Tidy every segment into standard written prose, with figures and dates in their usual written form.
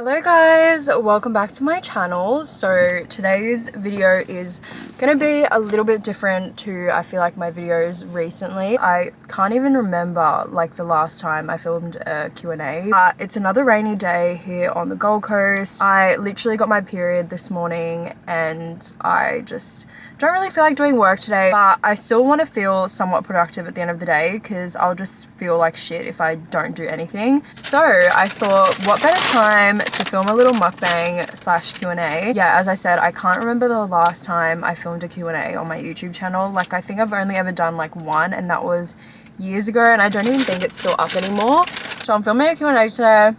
Hello guys, welcome back to my channel. So today's video is gonna be a little bit different to I feel like my videos recently. I can't even remember like the last time I filmed a Q&A. It's another rainy day here on the Gold Coast. I literally got my period this morning and I just don't really feel like doing work today, but I still want to feel somewhat productive at the end of the day because I'll just feel like shit if I don't do anything. So I thought, what better time to film a little mukbang slash Q&A. Yeah, as I said, I can't remember the last time I filmed a Q&A on my YouTube channel. Like, I think I've only ever done like one, and that was years ago, and I don't even think it's still up anymore. So I'm filming a Q&A today.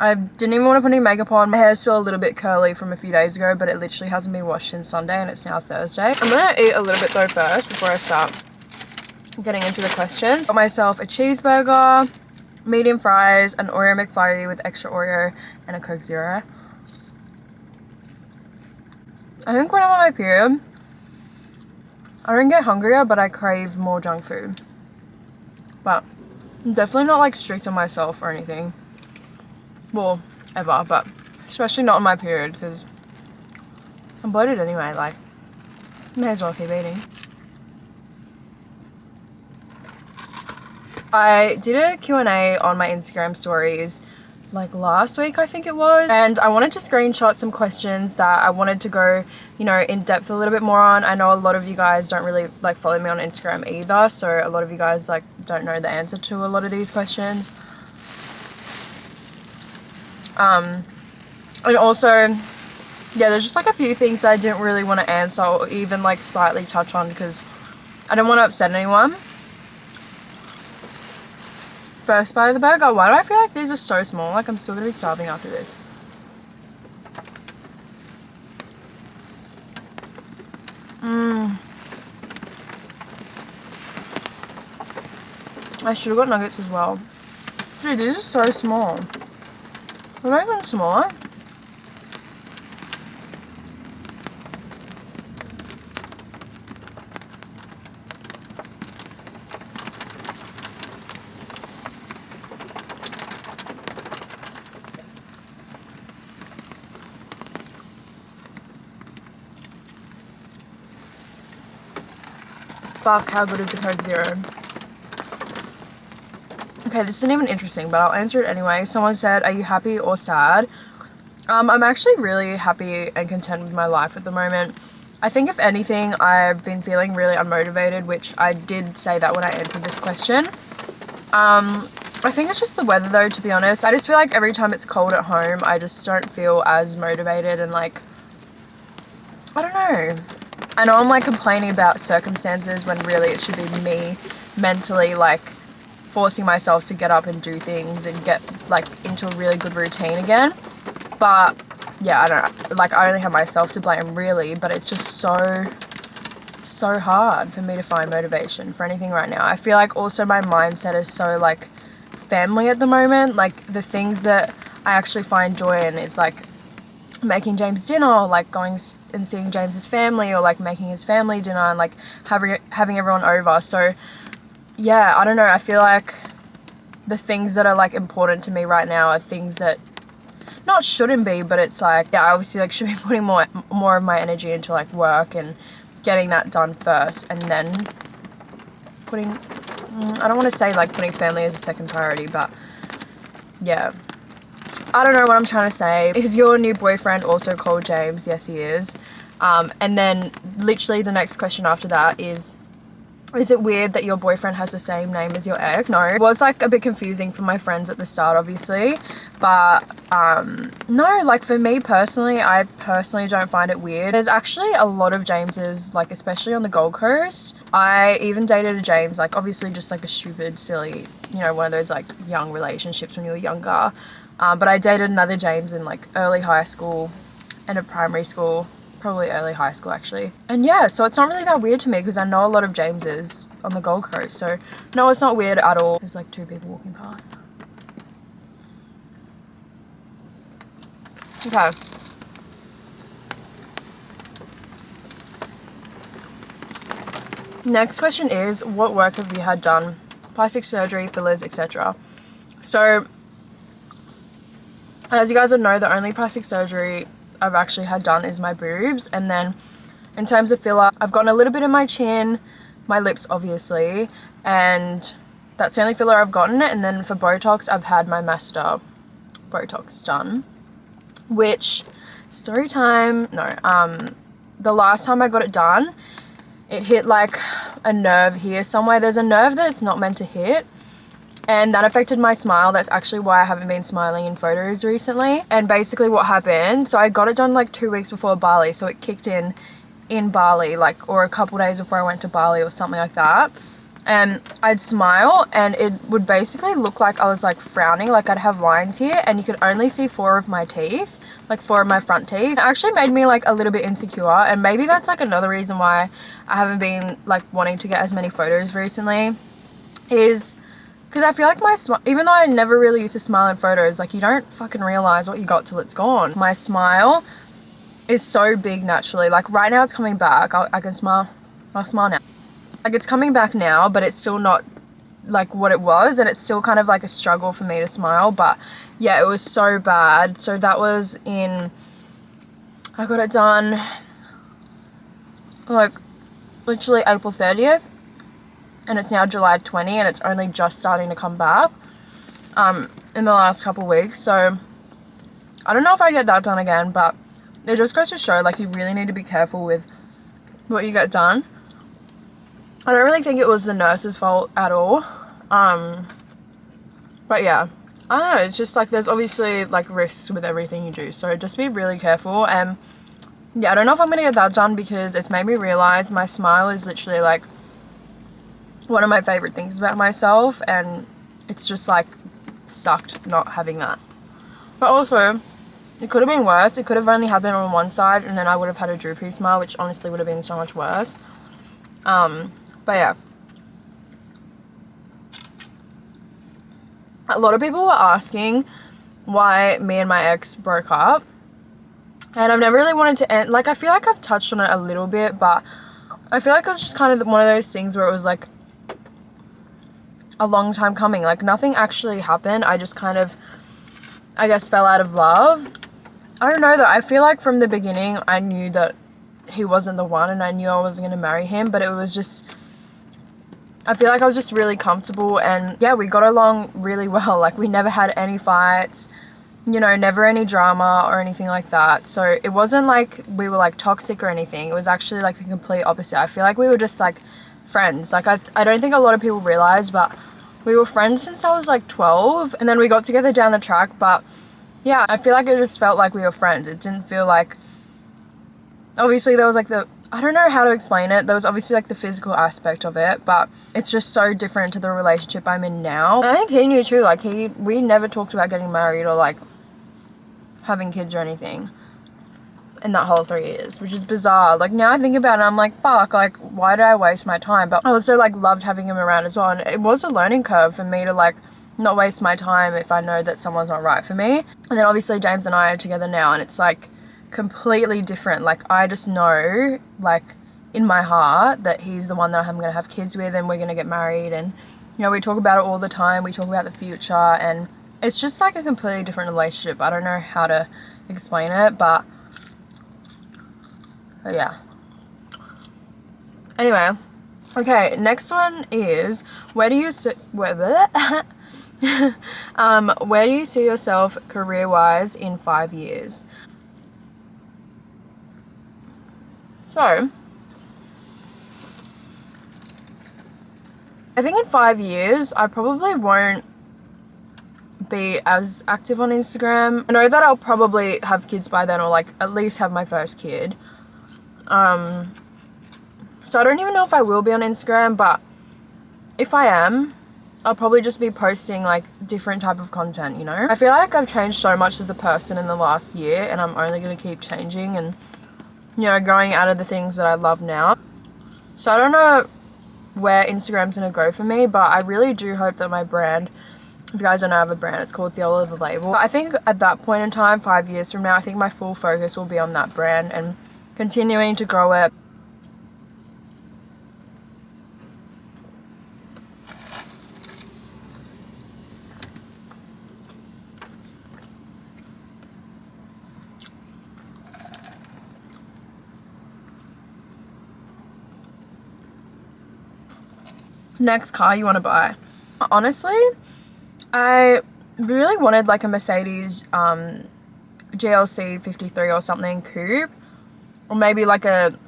I didn't even want to put any makeup on. My hair's still a little bit curly from a few days ago, but it literally hasn't been washed since Sunday and it's now Thursday. I'm gonna eat a little bit though first before I start getting into the questions. Got myself a cheeseburger, medium fries, an Oreo McFlurry with extra Oreo, and a Coke Zero. I think when I'm on my period, I don't get hungrier, but I crave more junk food. But I'm definitely not like strict on myself or anything. Well, ever, but especially not on my period because I'm bloated anyway, like, may as well keep eating. I did a Q&A on my Instagram stories like last week, I think it was, and I wanted to screenshot some questions that I wanted to go, you know, in depth a little bit more on. I know a lot of you guys don't really like follow me on Instagram either, so a lot of you guys like don't know the answer to a lot of these questions. And also, yeah, there's just like a few things I didn't really want to answer or even like slightly touch on because I don't want to upset anyone. First bite of the burger. Why do I feel like these are so small? Like I'm still gonna be starving after this. I should have got nuggets as well. Dude, these are so small. They're not even smaller. Fuck, how good is the Coke Zero? Okay, this isn't even interesting, but I'll answer it anyway. Someone said, are you happy or sad? I'm actually really happy and content with my life at the moment. I think if anything, I've been feeling really unmotivated, which I did say that when I answered this question. I think it's just the weather though, to be honest. I just feel like every time it's cold at home, I just don't feel as motivated and like, I don't know. I know I'm like complaining about circumstances when really it should be me mentally like forcing myself to get up and do things and get like into a really good routine again. But yeah, I don't know, like I only have myself to blame really, but it's just so hard for me to find motivation for anything right now. I feel like also my mindset is so like family at the moment. Like the things that I actually find joy in is like making James dinner, or like going and seeing James's family, or like making his family dinner and like having everyone over. So yeah, I don't know, I feel like the things that are like important to me right now are things that not shouldn't be, but it's like, yeah, I obviously like should be putting more of my energy into like work and getting that done first, and then putting, I don't want to say like putting family as a second priority, but yeah. I don't know what I'm trying to say. Is your new boyfriend also called James? Yes, he is. And then literally the next question after that is it weird that your boyfriend has the same name as your ex? No. It was like a bit confusing for my friends at the start, obviously. But no, like for me personally, I personally don't find it weird. There's actually a lot of Jameses, like especially on the Gold Coast. I even dated a James, like obviously just like a stupid, silly, you know, one of those like young relationships when you were younger. But I dated another James in like early high school and at primary school, probably early high school actually. And yeah, so it's not really that weird to me because I know a lot of Jameses on the Gold Coast. So no, it's not weird at all. There's like two people walking past. Okay. Next question is, what work have you had done? Plastic surgery, fillers, etc. So As you guys would know, the only plastic surgery I've actually had done is my boobs. And then in terms of filler, I've gotten a little bit in my chin, my lips obviously, and that's the only filler I've gotten. And then for Botox, I've had my masseter Botox done, which, story time, no, the last time I got it done, it hit like a nerve here somewhere. There's a nerve that it's not meant to hit, and that affected my smile. That's actually why I haven't been smiling in photos recently. And basically what happened, so I got it done like 2 weeks before Bali, so it kicked in Bali, like, or a couple days before I went to Bali or something like that. And I'd smile and it would basically look like I was like frowning, like I'd have lines here and you could only see 4 of my teeth, like 4 of my front teeth. It actually made me like a little bit insecure, and maybe that's like another reason why I haven't been like wanting to get as many photos recently, is because I feel like my smile, even though I never really used to smile in photos, like you don't fucking realize what you got till it's gone. My smile is so big naturally. Like right now it's coming back. I can smile. I'll smile now. Like it's coming back now, but it's still not like what it was, and it's still kind of like a struggle for me to smile. But yeah, it was so bad. So that was in, I got it done like literally April 30th, and it's now July 20, and it's only just starting to come back in the last couple weeks. So I don't know if I get that done again, but it just goes to show like you really need to be careful with what you get done. I don't really think it was the nurse's fault at all. But yeah, I don't know, it's just like there's obviously like risks with everything you do, so just be really careful. And yeah, I don't know if I'm gonna get that done because it's made me realize my smile is literally like one of my favorite things about myself, and it's just like sucked not having that. But also it could have been worse. It could have only happened on one side and then I would have had a droopy smile, which honestly would have been so much worse. But yeah, a lot of people were asking why me and my ex broke up, and I've never really wanted to end, like I feel like I've touched on it a little bit, but I feel like it was just kind of one of those things where it was like a long time coming. Like nothing actually happened. I just kind of, I guess, fell out of love. I don't know though, I feel like from the beginning I knew that he wasn't the one, and I knew I wasn't going to marry him, but it was just, I feel like I was just really comfortable, and yeah, we got along really well. Like we never had any fights, you know, never any drama or anything like that. So it wasn't like we were like toxic or anything. It was actually like the complete opposite. I feel like we were just like friends. Like I don't think a lot of people realize, but we were friends since I was like 12, and then we got together down the track. But yeah, I feel like it just felt like we were friends. It didn't feel like, obviously there was like the, I don't know how to explain it. There was obviously like the physical aspect of it, but it's just so different to the relationship I'm in now. And I think he knew too. Like we never talked about getting married or like having kids or anything in that whole 3 years, which is bizarre. Like now I think about it, I'm like, fuck, like why did I waste my time? But I also like loved having him around as well, and it was a learning curve for me to like not waste my time if I know that someone's not right for me. And then obviously James and I are together now, and it's like completely different. Like I just know like in my heart that he's the one that I'm gonna have kids with, and we're gonna get married, and you know, we talk about it all the time. We talk about the future, and it's just like a completely different relationship. I don't know how to explain it, but yeah. Anyway, okay, next one is where do you see yourself career-wise in 5 years? So I think in 5 years I probably won't be as active on Instagram. I know that I'll probably have kids by then, or like at least have my first kid. So I don't even know if I will be on Instagram, but if I am, I'll probably just be posting like different type of content, you know? I feel like I've changed so much as a person in the last year, and I'm only going to keep changing and, you know, going out of the things that I love now. So I don't know where Instagram's going to go for me, but I really do hope that my brand, if you guys don't know, I have a brand, it's called The All Over Label. I think at that point in time, 5 years from now, I think my full focus will be on that brand and continuing to grow it. Next car you want to buy? Honestly, I really wanted like a Mercedes GLC 53 or something coupe, or maybe like a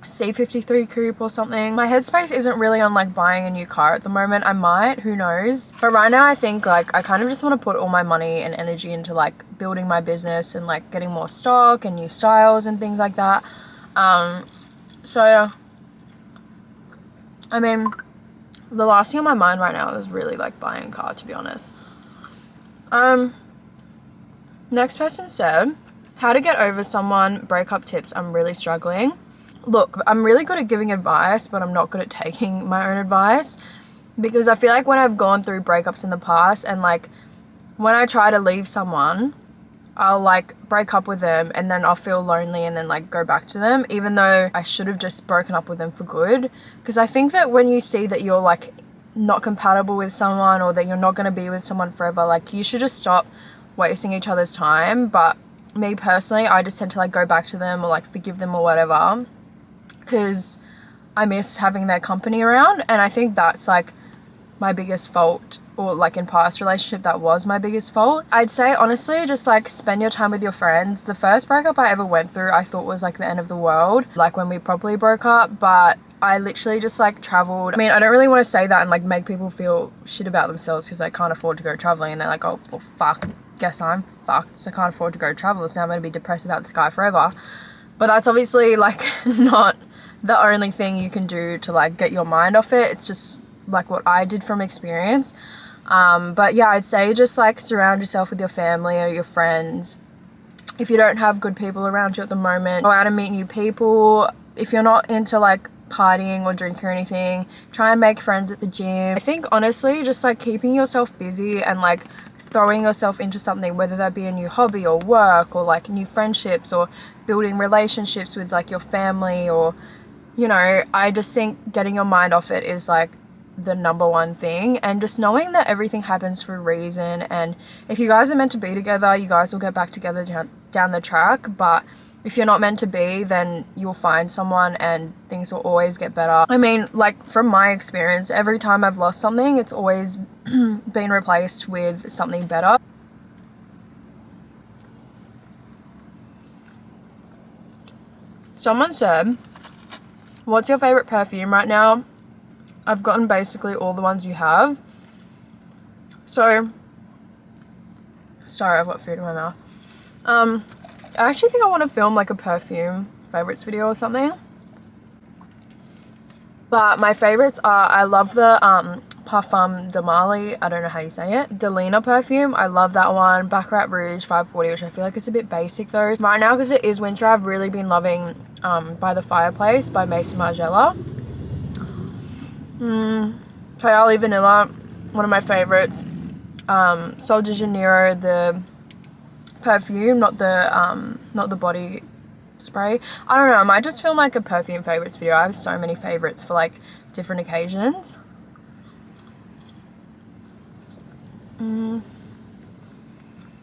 C53 coupe or something. My headspace isn't really on like buying a new car at the moment. I might, who knows, but right now I think like I kind of just want to put all my money and energy into like building my business and like getting more stock and new styles and things like that. So I mean, the last thing on my mind right now is really like buying a car, to be honest. Next person said, how to get over someone, breakup tips. I'm really struggling. Look, I'm really good at giving advice, but I'm not good at taking my own advice, because I feel like when I've gone through breakups in the past and like when I try to leave someone, I'll like break up with them and then I'll feel lonely and then like go back to them, even though I should have just broken up with them for good. Because I think that when you see that you're like not compatible with someone, or that you're not going to be with someone forever, like you should just stop wasting each other's time. But me personally, I just tend to like go back to them or like forgive them or whatever, because I miss having their company around. And I think that's like my biggest fault, or like in past relationship that was my biggest fault. I'd say honestly, just like spend your time with your friends. The first breakup I ever went through, I thought was like the end of the world, like when we properly broke up, but I literally just like traveled. I mean, I don't really want to say that and like make people feel shit about themselves because they can't afford to go traveling, and they're like, oh well, fuck, guess I'm fucked, so I can't afford to go travel, so I'm going to be depressed about this guy forever. But that's obviously like not the only thing you can do to like get your mind off it. It's just like what I did from experience. But yeah, I'd say just like surround yourself with your family or your friends. If you don't have good people around you at the moment, go out and meet new people. If you're not into like partying or drinking or anything, try and make friends at the gym. I think honestly, just like keeping yourself busy and like throwing yourself into something, whether that be a new hobby or work or like new friendships or building relationships with like your family, or you know, I just think getting your mind off it is like the number one thing, and just knowing that everything happens for a reason, and if you guys are meant to be together, you guys will get back together down the track. But if you're not meant to be, then you'll find someone and things will always get better. I mean, like from my experience, every time I've lost something, it's always been replaced with something better. Someone said, what's your favorite perfume right now? I've gotten basically all the ones you have. So, sorry, I've got food in my mouth. I actually think I want to film like a perfume favorites video or something. But my favorites are, I love the Parfum de Marly, I don't know how you say it, Delina perfume, I love that one. Baccarat Rouge 540, which I feel like it's a bit basic though. Right now, because it is winter, I've really been loving By the Fireplace by Maison Margiela. Kayali Vanilla, one of my favorites. Sol de Janeiro, the perfume, not the body spray. I don't know, I might just film like a perfume favorites video. I have so many favorites for like different occasions.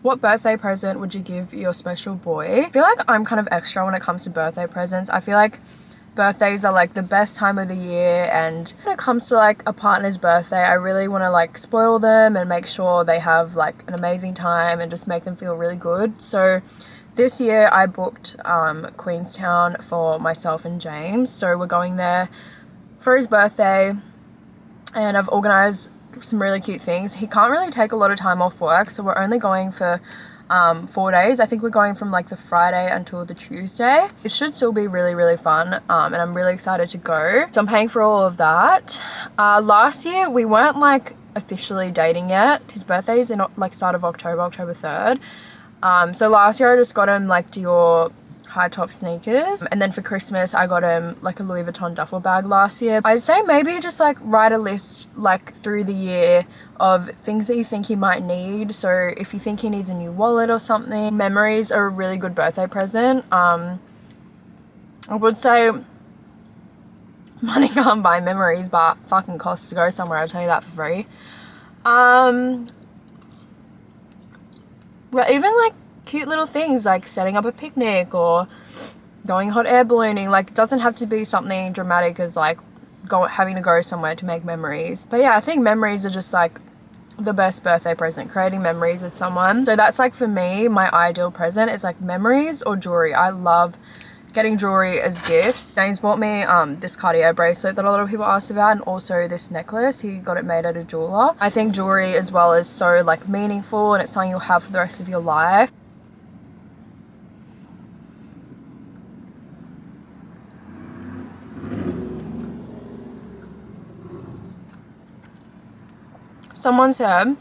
What birthday present would you give your special boy? I feel like I'm kind of extra when it comes to birthday presents. I feel like birthdays are like the best time of the year, and when it comes to like a partner's birthday, I really want to like spoil them and make sure they have like an amazing time and just make them feel really good. So this year I booked Queenstown for myself and James, so we're going there for his birthday, and I've organised some really cute things. He can't really take a lot of time off work, so we're only going for 4 days. I think we're going from like the Friday until the Tuesday. It should still be really, really fun, and I'm really excited to go. So I'm paying for all of that. Last year we weren't like officially dating yet. His birthday is in like start of October 3rd. So last year I just got him like Dior high top sneakers, and then for Christmas I got him like a Louis Vuitton duffel bag last year. I'd say maybe just like write a list like through the year of things that you think he might need. So if you think he needs a new wallet or something, memories are a really good birthday present. I would say money can't buy memories, but fucking costs to go somewhere, I'll tell you that for free. But even like cute little things like setting up a picnic or going hot air ballooning, like it doesn't have to be something dramatic as like having to go somewhere to make memories. But yeah, I think memories are just like the best birthday present, creating memories with someone. So that's like for me, my ideal present is like memories or jewelry. I love getting jewelry as gifts. James bought me this Cartier bracelet that a lot of people asked about, and also this necklace. He got it made at a jeweler. I think jewelry as well is so like meaningful, and it's something you'll have for the rest of your life. Someone said,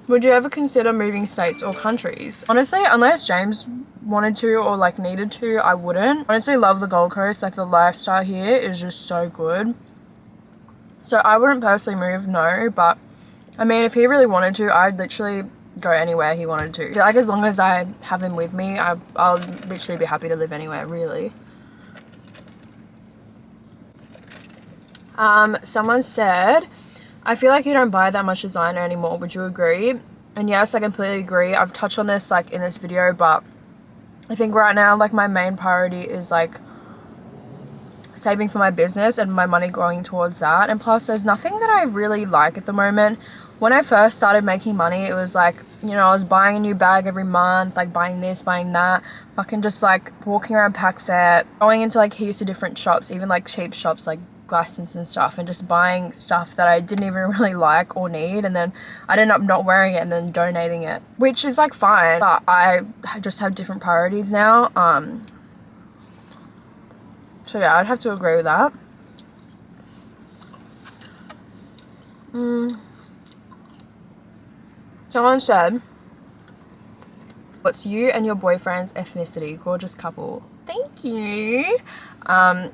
would you ever consider moving states or countries? Honestly, unless James wanted to or like needed to, I wouldn't. Honestly, love the Gold Coast. Like the lifestyle here is just so good. So I wouldn't personally move, no, but I mean, if he really wanted to, I'd literally go anywhere he wanted to. I feel like as long as I have him with me, I'll literally be happy to live anywhere, really. Someone said, I feel like you don't buy that much designer anymore. Would you agree? And yes, I completely agree. I've touched on this like in this video, but I think right now like my main priority is like saving for my business and my money going towards that. And plus there's nothing that I really like at the moment. When I first started making money, it was like, you know, I was buying a new bag every month, like buying this, buying that, fucking just like walking around Pack Fair, going into like heaps of different shops, even like cheap shops like Glassons and stuff, and just buying stuff that I didn't even really like or need, and then I'd end up not wearing it and then donating it, which is like fine, but I just have different priorities now. So yeah, I'd have to agree with that. Someone said, what's you and your boyfriend's ethnicity? Gorgeous couple. Thank you.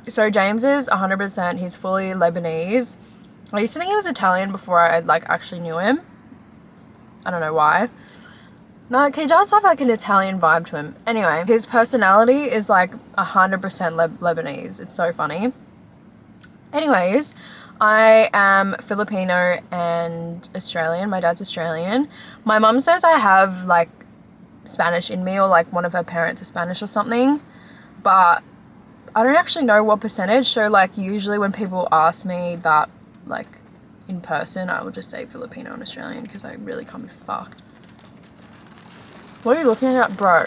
So James is 100%, he's fully Lebanese. I used to think he was Italian before I like actually knew him. I don't know why. No, he does have like an Italian vibe to him. Anyway, his personality is like 100% Lebanese. It's so funny. Anyways, I am Filipino and Australian. My dad's Australian. My mum says I have like Spanish in me, or like one of her parents is Spanish or something, but I don't actually know what percentage. So like usually when people ask me that like in person, I will just say Filipino and Australian because I really can't be fucked. What are you looking at, bro?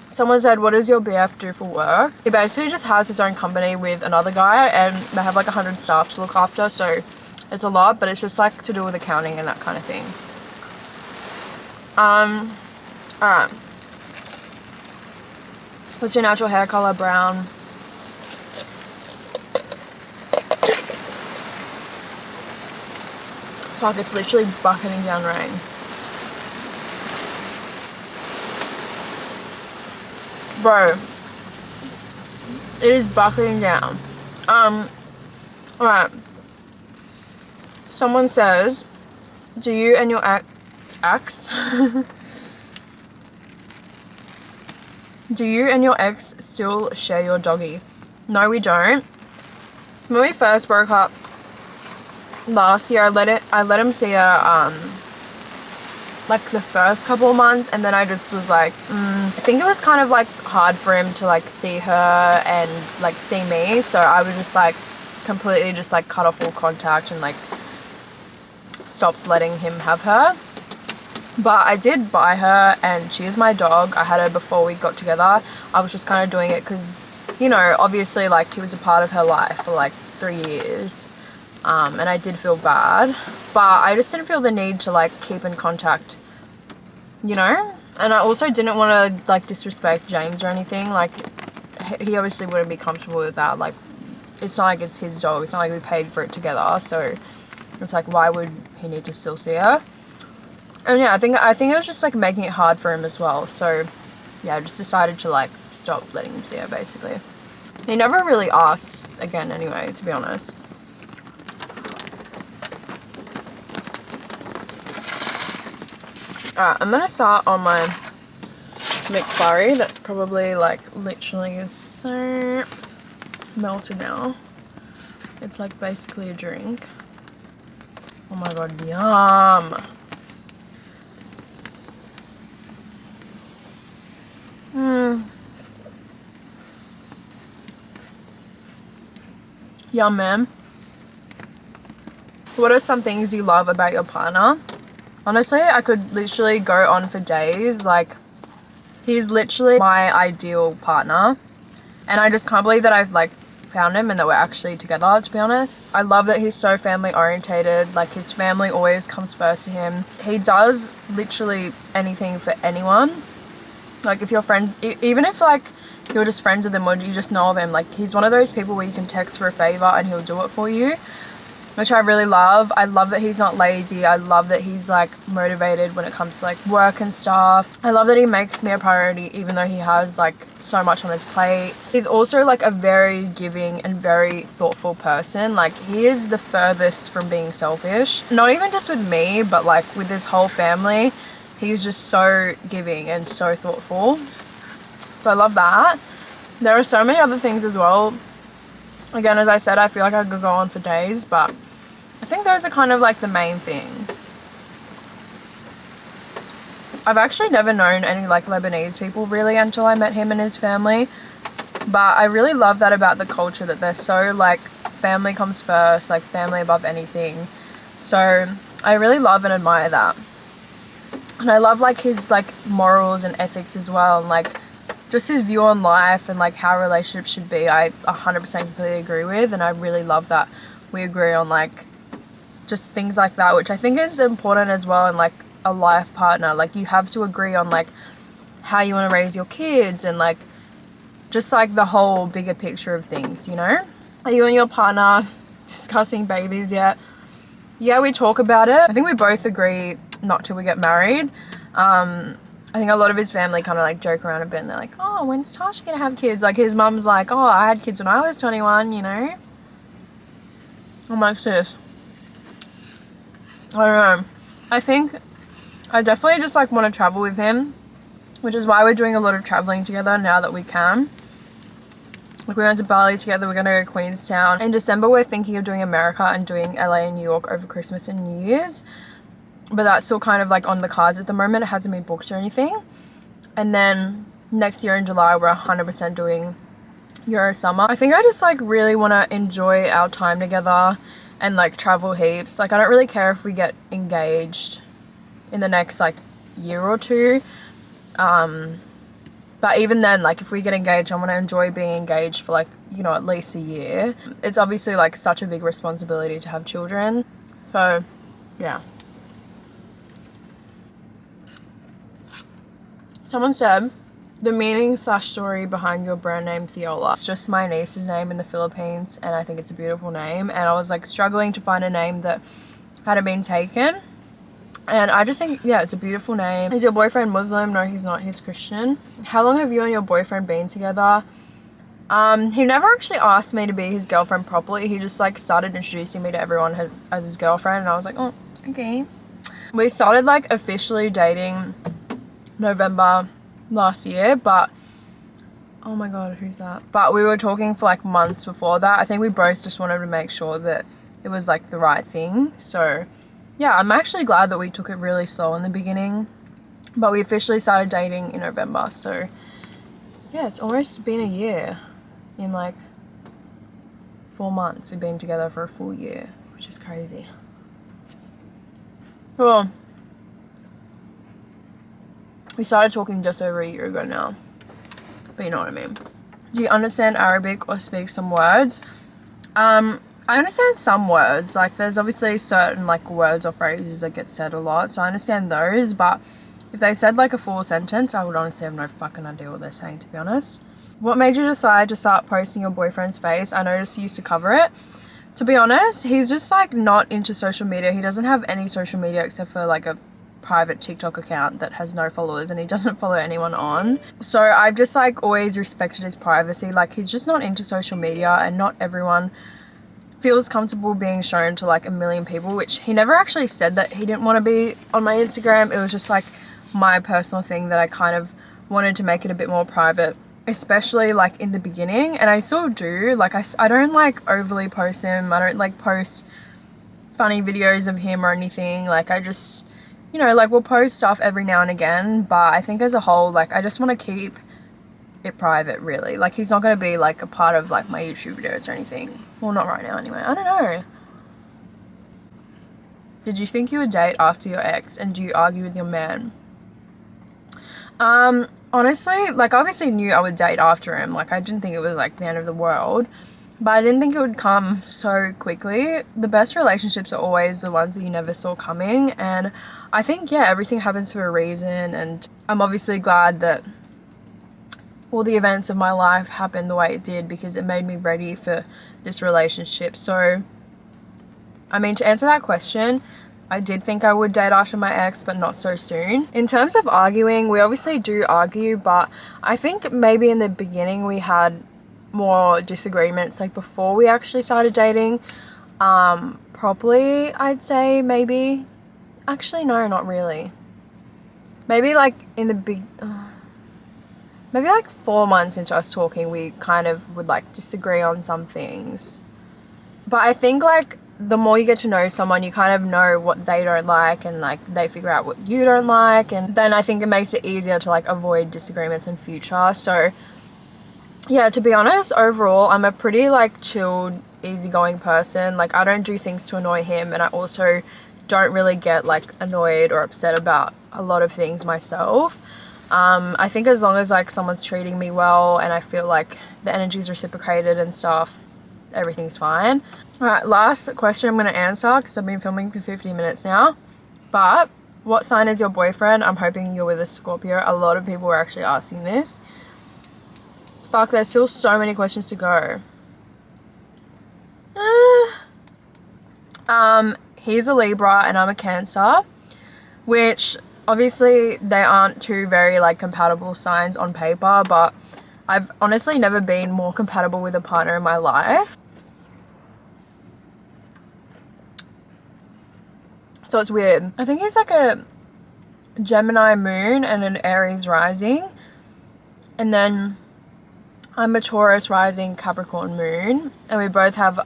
Someone said, what does your BF do for work? He basically just has his own company with another guy, and they have like 100 staff to look after, so it's a lot, but it's just like to do with accounting and that kind of thing. Alright. What's your natural hair color? Brown. Fuck, it's literally bucketing down rain. Bro, it is bucketing down. Alright. Someone says, do you and your ex do you and your ex still share your doggy? No, we don't. When we first broke up last year, I let him see her like the first couple of months, and then I just was like, I think it was kind of like hard for him to like see her and like see me, so I would just like completely just like cut off all contact and like stopped letting him have her. But I did buy her, and she is my dog. I had her before we got together. I was just kind of doing it because, you know, obviously like he was a part of her life for like 3 years. And I did feel bad, but I just didn't feel the need to like keep in contact, you know? And I also didn't want to like disrespect James or anything. Like he obviously wouldn't be comfortable with that. Like it's not like it's his dog. It's not like we paid for it together. So it's like, why would he need to still see her? And yeah, I think it was just like making it hard for him as well. So yeah, I just decided to like stop letting him see her basically. He never really asked again anyway, to be honest. Alright, I'm gonna start on my McFlurry. That's probably like literally so melted now. It's like basically a drink. Oh my god, yum! Yum, man. What are some things you love about your partner? Honestly, I could literally go on for days. Like, he's literally my ideal partner. And I just can't believe that I've, like, found him and that we're actually together, to be honest. I love that he's so family orientated. Like, his family always comes first to him. He does literally anything for anyone. Like, if you're friends, even if, like, you're just friends with him or you just know of him, like, he's one of those people where you can text for a favor and he'll do it for you, which I really love. I love that he's not lazy. I love that he's, like, motivated when it comes to, like, work and stuff. I love that he makes me a priority even though he has, like, so much on his plate. He's also, like, a very giving and very thoughtful person. Like, he is the furthest from being selfish. Not even just with me, but, like, with his whole family. He's just so giving and so thoughtful. So I love that. There are so many other things as well. Again, as I said, I feel like I could go on for days, but I think those are kind of like the main things. I've actually never known any like Lebanese people really until I met him and his family. But I really love that about the culture, that they're so like family comes first, like family above anything. So I really love and admire that. And I love like his like morals and ethics as well, and like just his view on life and like how relationships should be. I 100% completely agree with, and I really love that we agree on like just things like that, which I think is important as well in like a life partner. Like you have to agree on like how you want to raise your kids and like just like the whole bigger picture of things, you know? Are you and your partner discussing babies yet? Yeah, we talk about it. I think we both agree not till we get married. I think a lot of his family kind of like joke around a bit and they're like, oh, when's Tasha gonna have kids? Like his mum's like, oh, I had kids when I was 21, you know? I'm like, sis, I don't know. I think I definitely just like want to travel with him, which is why we're doing a lot of traveling together now that we can. Like we went to Bali together, we're going to go to Queenstown. In December, we're thinking of doing America and doing LA and New York over Christmas and New Year's. But that's still kind of like on the cards at the moment. It hasn't been booked or anything. And then next year in July, we're 100% doing Euro Summer. I think I just like really want to enjoy our time together and like travel heaps. Like I don't really care if we get engaged in the next like year or two. But even then, like if we get engaged, I want to enjoy being engaged for like, you know, at least a year. It's obviously like such a big responsibility to have children. So yeah. Someone said, the meaning/story behind your brand name Theola. It's just my niece's name in the Philippines and I think it's a beautiful name. And I was like struggling to find a name that hadn't been taken. And I just think, yeah, it's a beautiful name. Is your boyfriend Muslim? No, he's not. He's Christian. How long have you and your boyfriend been together? He never actually asked me to be his girlfriend properly. He just like started introducing me to everyone as his girlfriend. And I was like, oh, okay. We started like officially dating November last year, but oh my god, who's that? But we were talking for like months before that. I think we both just wanted to make sure that it was like the right thing. So yeah, I'm actually glad that we took it really slow in the beginning, but we officially started dating in November. So yeah, it's almost been a year. In like 4 months we've been together for a full year, which is crazy. Well, we started talking just over a year ago now, but you know what I mean. Do you understand Arabic or speak some words? I understand some words. Like there's obviously certain like words or phrases that get said a lot, so I understand those, but if they said like a full sentence, I would honestly have no fucking idea what they're saying, to be honest. What made you decide to start posting your boyfriend's face? I noticed you used to cover it. To be honest, he's just like not into social media. He doesn't have any social media except for like a private TikTok account that has no followers, and he doesn't follow anyone on. So I've just like always respected his privacy. Like he's just not into social media, and not everyone feels comfortable being shown to like a million people, which he never actually said that he didn't want to be on my Instagram. It was just like my personal thing that I kind of wanted to make it a bit more private, especially like in the beginning. And I still do. Like I don't like overly post him. I don't like post funny videos of him or anything. Like I just, you know, like we'll post stuff every now and again, but I think as a whole, like I just want to keep it private, really. Like, he's not going to be like a part of like my YouTube videos or anything. Well, not right now anyway. I don't know. Did you think you would date after your ex, and do you argue with your man? Honestly, like, I obviously knew I would date after him. Like, I didn't think it was like the end of the world, but I didn't think it would come so quickly. The best relationships are always the ones that you never saw coming, and I think, yeah, everything happens for a reason, and I'm obviously glad that all the events of my life happened the way it did, because it made me ready for this relationship. So, I mean, to answer that question, I did think I would date after my ex, but not so soon. In terms of arguing, we obviously do argue, but I think maybe in the beginning we had more disagreements, like before we actually started dating. Properly, I'd say maybe. Actually, no, not really. Maybe like in the maybe like 4 months into us talking, we kind of would like disagree on some things. But I think like the more you get to know someone, you kind of know what they don't like, and like they figure out what you don't like, and then I think it makes it easier to like avoid disagreements in future. So yeah, to be honest, overall I'm a pretty like chilled, easygoing person. Like, I don't do things to annoy him, and I also don't really get like annoyed or upset about a lot of things myself. I think as long as like someone's treating me well and I feel like the energy's reciprocated and stuff, everything's fine. Alright, last question I'm going to answer, because I've been filming for 50 minutes now. But what sign is your boyfriend? I'm hoping you're with a Scorpio. A lot of people were actually asking this. Fuck, there's still so many questions to go. He's a Libra and I'm a Cancer, which obviously they aren't two very like compatible signs on paper, but I've honestly never been more compatible with a partner in my life. So it's weird. I think he's like a Gemini moon and an Aries rising. And then I'm a Taurus rising, Capricorn moon. And we both have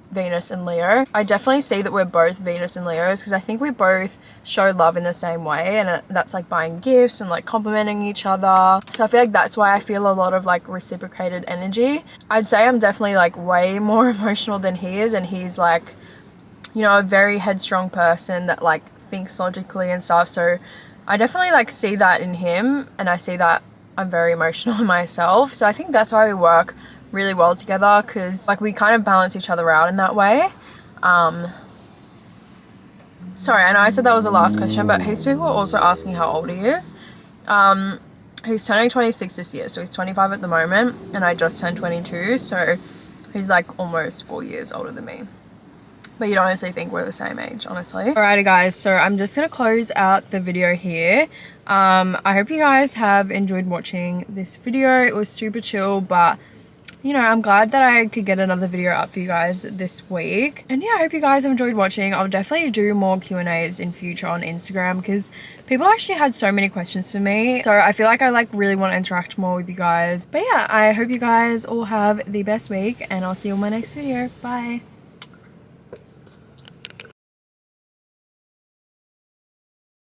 Venus and Leo. I definitely see that we're both Venus and Leos, because I think we both show love in the same way, and that's like buying gifts and like complimenting each other. So I feel like that's why I feel a lot of like reciprocated energy. I'd say I'm definitely like way more emotional than he is, and he's like, you know, a very headstrong person that like thinks logically and stuff. So I definitely like see that in him, and I see that I'm very emotional myself. So I think that's why we work really well together, because like we kind of balance each other out in that way. Sorry, I know I said that was the last question, but heaps of people are also asking how old he is. He's turning 26 this year, so he's 25 at the moment, and I just turned 22, so he's like almost 4 years older than me. But you'd honestly think we're the same age, honestly. Alrighty guys, so I'm just gonna close out the video here. I hope you guys have enjoyed watching this video. It was super chill, but you know, I'm glad that I could get another video up for you guys this week. And yeah, I hope you guys have enjoyed watching. I'll definitely do more Q&As in future on Instagram, because people actually had so many questions for me. So I feel like I like really want to interact more with you guys. But yeah, I hope you guys all have the best week, and I'll see you in my next video. Bye.